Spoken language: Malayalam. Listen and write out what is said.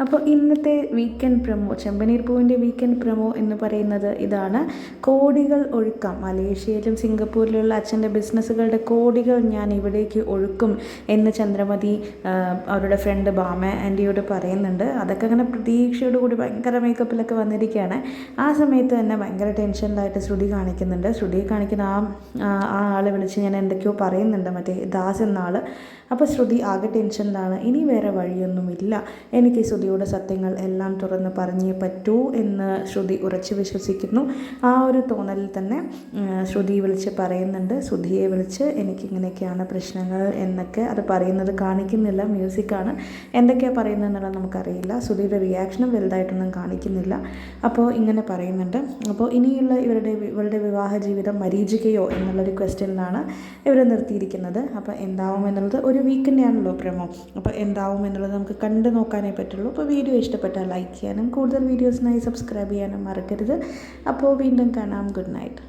അപ്പോൾ ഇന്നത്തെ വീക്കെൻഡ് പ്രമോ, ചെമ്പനീർ പൂവിൻ്റെ വീക്കെൻഡ് പ്രമോ എന്ന് പറയുന്നത് ഇതാണ്. കോടികൾ ഒഴുക്കാം, മലേഷ്യയിലും സിംഗപ്പൂരിലുള്ള അച്ഛൻ്റെ ബിസിനസ്സുകളുടെ കോടികൾ ഞാൻ ഇവിടേക്ക് ഒഴുക്കും എന്ന് ചന്ദ്രമതി അവരുടെ ഫ്രണ്ട് ബാമ ആൻറ്റിയോട് പറയുന്നുണ്ട്. അതൊക്കെ അങ്ങനെ പ്രതീക്ഷയോട് കൂടി ഭയങ്കര മേക്കപ്പിലൊക്കെ വന്നിരിക്കുകയാണ്. ആ സമയത്ത് തന്നെ ഭയങ്കര ടെൻഷനിലായിട്ട് ശ്രുതി കാണിക്കുന്നുണ്ട്. ശ്രുതിയെ കാണിക്കുന്ന ആ ആളെ വിളിച്ച് ഞാൻ എന്തൊക്കെയോ പറയുന്നുണ്ട്, മറ്റേ ദാസ് എന്ന ആൾ. അപ്പോൾ ശ്രുതി ആകെ ടെൻഷനിലാണ്. ഇനി വേറെ വഴിയൊന്നുമില്ല, എനിക്ക് ശ്രുതിയുടെ സത്യങ്ങൾ എല്ലാം തുറന്ന് പറഞ്ഞേ പറ്റൂ എന്ന് ശ്രുതി ഉറച്ചു വിശ്വസിക്കുന്നു. ആ ഒരു തോന്നലിൽ തന്നെ ശ്രുതി വിളിച്ച് പറയുന്നുണ്ട്, ശ്രുതിയെ വിളിച്ച് എനിക്കിങ്ങനെയൊക്കെയാണ് പ്രശ്നങ്ങൾ എന്നൊക്കെ. അത് പറയുന്നത് കാണിക്കുന്നില്ല, മ്യൂസിക്കാണ്. എന്തൊക്കെയാണ് പറയുന്നത് എന്നുള്ളത് നമുക്കറിയില്ല. ശ്രുതിയുടെ റിയാക്ഷനും വലുതായിട്ടൊന്നും കാണിക്കുന്നില്ല. അപ്പോൾ ഇങ്ങനെ പറയുന്നുണ്ട്. അപ്പോൾ ഇനിയുള്ള ഇവരുടെ വിവാഹ ജീവിതം മരീചികയോ എന്നുള്ളൊരു ക്വസ്റ്റ്യനിലാണ് ഇവർ നിർത്തിയിരിക്കുന്നത്. അപ്പോൾ എന്താവും എന്നുള്ളത് ഒരു വീക്കിൻ്റെ ആണല്ലോ പ്രമോ. അപ്പോൾ എന്താവും എന്നുള്ളത് നമുക്ക് കണ്ടു നോക്കാനേ പറ്റുള്ളൂ. അപ്പോൾ വീഡിയോ ഇഷ്ടപ്പെട്ടാൽ ലൈക്ക് ചെയ്യാനും കൂടുതൽ വീഡിയോസിനായി സബ്സ്ക്രൈബ് ചെയ്യാനും മറക്കരുത്. അപ്പോൾ വീണ്ടും കാണാം. Good night.